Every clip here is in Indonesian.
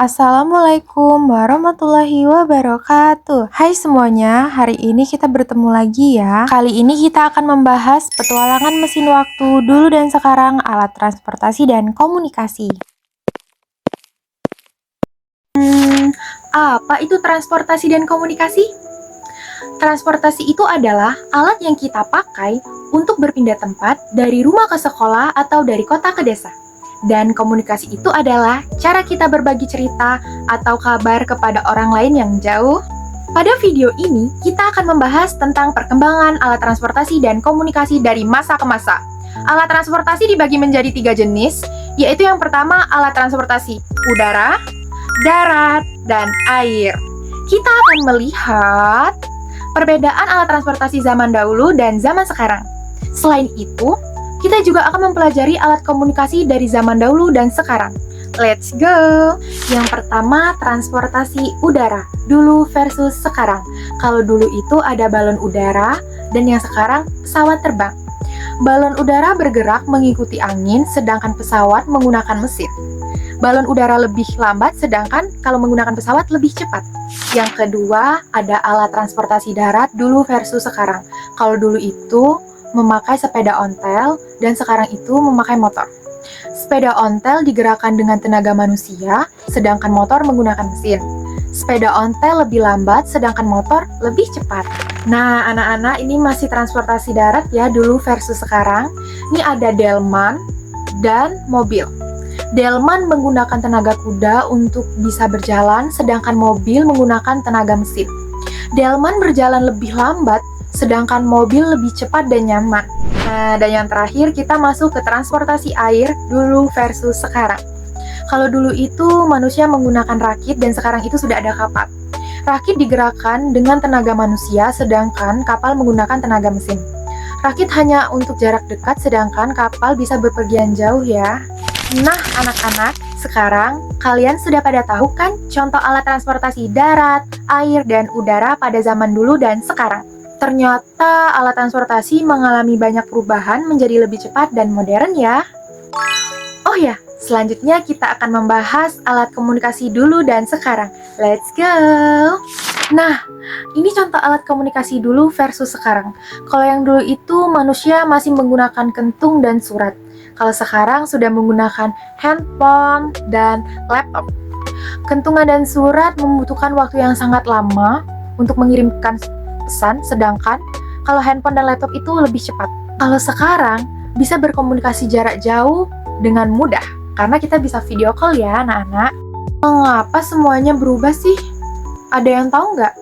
Assalamualaikum warahmatullahi wabarakatuh. Hai semuanya, hari ini kita bertemu lagi ya. Kali ini kita akan membahas petualangan mesin waktu dulu dan sekarang, alat transportasi dan komunikasi. Apa itu transportasi dan komunikasi? Transportasi itu adalah alat yang kita pakai untuk berpindah tempat dari rumah ke sekolah atau dari kota ke desa. Dan komunikasi itu adalah cara kita berbagi cerita atau kabar kepada orang lain yang jauh. Pada video ini, kita akan membahas tentang perkembangan alat transportasi dan komunikasi dari masa ke masa. Alat transportasi dibagi menjadi 3 jenis, yaitu yang pertama alat transportasi udara, darat, dan air. Kita akan melihat perbedaan alat transportasi zaman dahulu dan zaman sekarang. Selain itu, kita juga akan mempelajari alat komunikasi dari zaman dahulu dan sekarang. Let's go! Yang pertama, transportasi udara, dulu versus sekarang. Kalau dulu itu ada balon udara, dan yang sekarang pesawat terbang. Balon udara bergerak mengikuti angin, sedangkan pesawat menggunakan mesin. Balon udara lebih lambat, sedangkan kalau menggunakan pesawat lebih cepat. Yang kedua, ada alat transportasi darat, dulu versus sekarang. Kalau dulu itu memakai sepeda ontel, dan sekarang itu memakai motor. Sepeda ontel digerakkan dengan tenaga manusia, sedangkan motor menggunakan mesin. Sepeda ontel lebih lambat, sedangkan motor lebih cepat. Nah, anak-anak, ini masih transportasi darat ya, dulu versus sekarang. Ini ada delman dan mobil. Delman menggunakan tenaga kuda untuk bisa berjalan, sedangkan mobil menggunakan tenaga mesin. Delman berjalan lebih lambat, sedangkan mobil lebih cepat dan nyaman. Nah, dan yang terakhir kita masuk ke transportasi air dulu versus sekarang. Kalau dulu itu manusia menggunakan rakit dan sekarang itu sudah ada kapal. Rakit digerakkan dengan tenaga manusia, sedangkan kapal menggunakan tenaga mesin. Rakit hanya untuk jarak dekat, sedangkan kapal bisa bepergian jauh ya. Nah, anak-anak, sekarang kalian sudah pada tahu kan contoh alat transportasi darat, air, dan udara pada zaman dulu dan sekarang. Ternyata alat transportasi mengalami banyak perubahan menjadi lebih cepat dan modern ya. Oh ya, selanjutnya kita akan membahas alat komunikasi dulu dan sekarang. Let's go! Nah, ini contoh alat komunikasi dulu versus sekarang. Kalau yang dulu itu manusia masih menggunakan kentung dan surat. Kalau sekarang sudah menggunakan handphone dan laptop. Kentungan dan surat membutuhkan waktu yang sangat lama untuk mengirimkan pesan, sedangkan kalau handphone dan laptop itu lebih cepat. Kalau sekarang bisa berkomunikasi jarak jauh dengan mudah, karena kita bisa video call ya anak-anak. Mengapa semuanya berubah sih? Ada yang tahu nggak?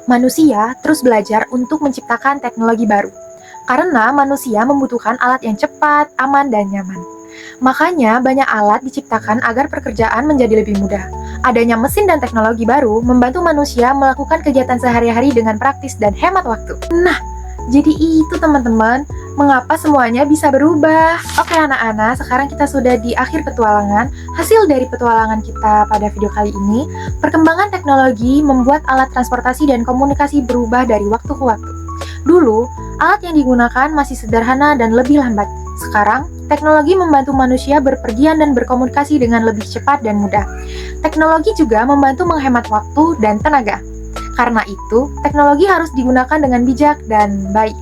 Manusia terus belajar untuk menciptakan teknologi baru, karena manusia membutuhkan alat yang cepat, aman, dan nyaman. Makanya banyak alat diciptakan agar pekerjaan menjadi lebih mudah. Adanya mesin dan teknologi baru membantu manusia melakukan kegiatan sehari-hari dengan praktis dan hemat waktu. Nah, jadi itu teman-teman, mengapa semuanya bisa berubah. Oke anak-anak, sekarang kita sudah di akhir petualangan. Hasil dari petualangan kita pada video kali ini, perkembangan teknologi membuat alat transportasi dan komunikasi berubah dari waktu ke waktu. Dulu, alat yang digunakan masih sederhana dan lebih lambat. Sekarang, teknologi membantu manusia berpergian dan berkomunikasi dengan lebih cepat dan mudah. Teknologi juga membantu menghemat waktu dan tenaga. Karena itu, teknologi harus digunakan dengan bijak dan baik.